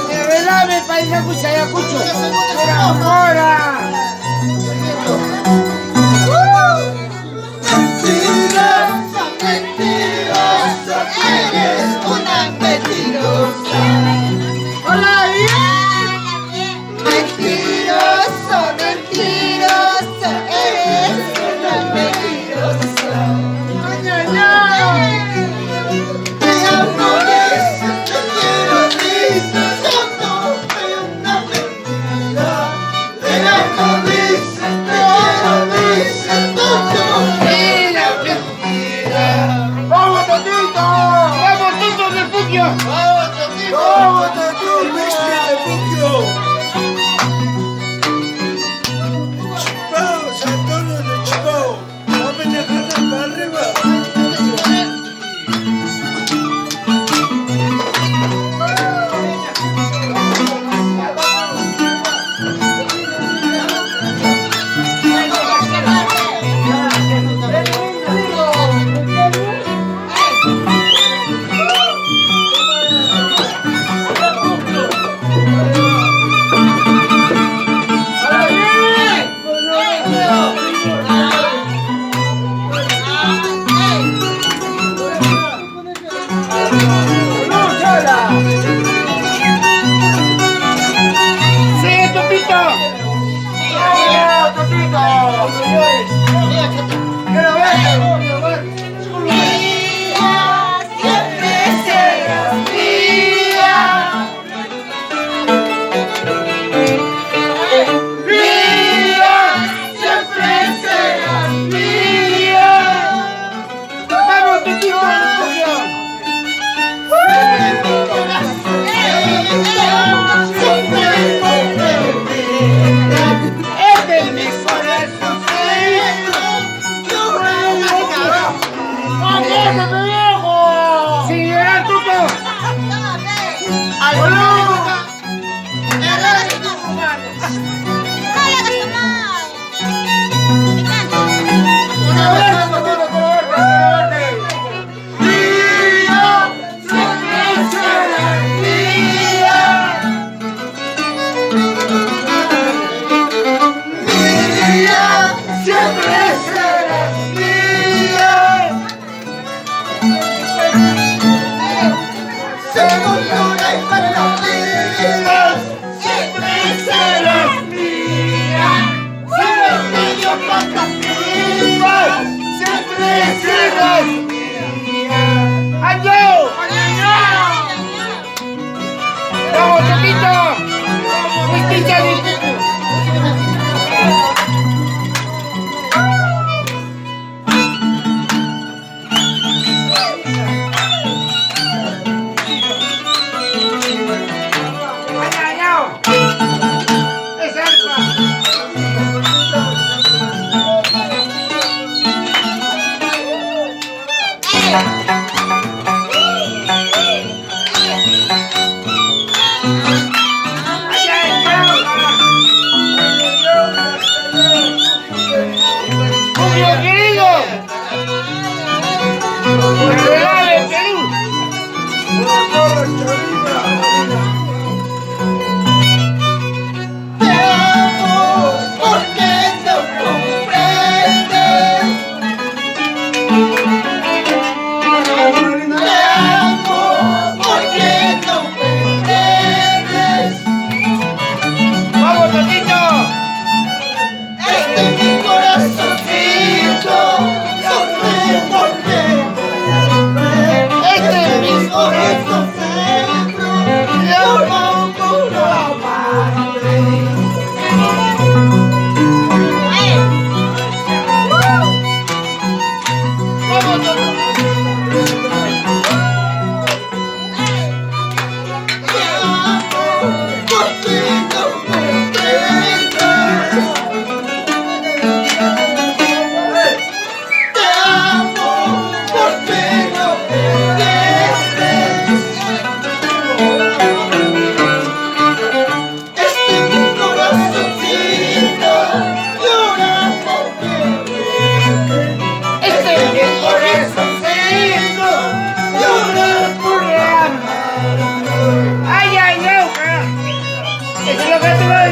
Revelame para ir a escuchar Ayacucho. Ahora. Mentiroso, mentiroso, eres una mentirosa. Hola, Mentiroso, mentiroso, eres una mentirosa. Te amo, dices, te quiero, dices, todo fue una mentira. Te amo, dices, te quiero, dices, todo era mentira. ¡Vamos, Totito! ¡Vamos, Tito Refugio! ¡Vamos, Totito! ¡Vamos, Totito! ¡Viste Refugio! Chupaos a todos los chupaos. Vamos a dejarnos para arriba. ¡Sigue, Totito! ¡Vamos, Totito! ¡Quiero ver! Siempre serás mía. Mía, siempre serás mía. ¡Vamos, Totito Refugio! Este es mi corazón. ¡Déjame, viejo! ¡Sin llorar, Tuto! ¡Una vez, Totito, quiero verte! Mía, siempre serás mía. Mía, siempre serás mía. Segura y para vidas, siempre serás mía. Serás medio fantasía, siempre serás mía. ¡Adiós! ¡Vamos, Totito! ¡Justicia, Totito! ¡Vete,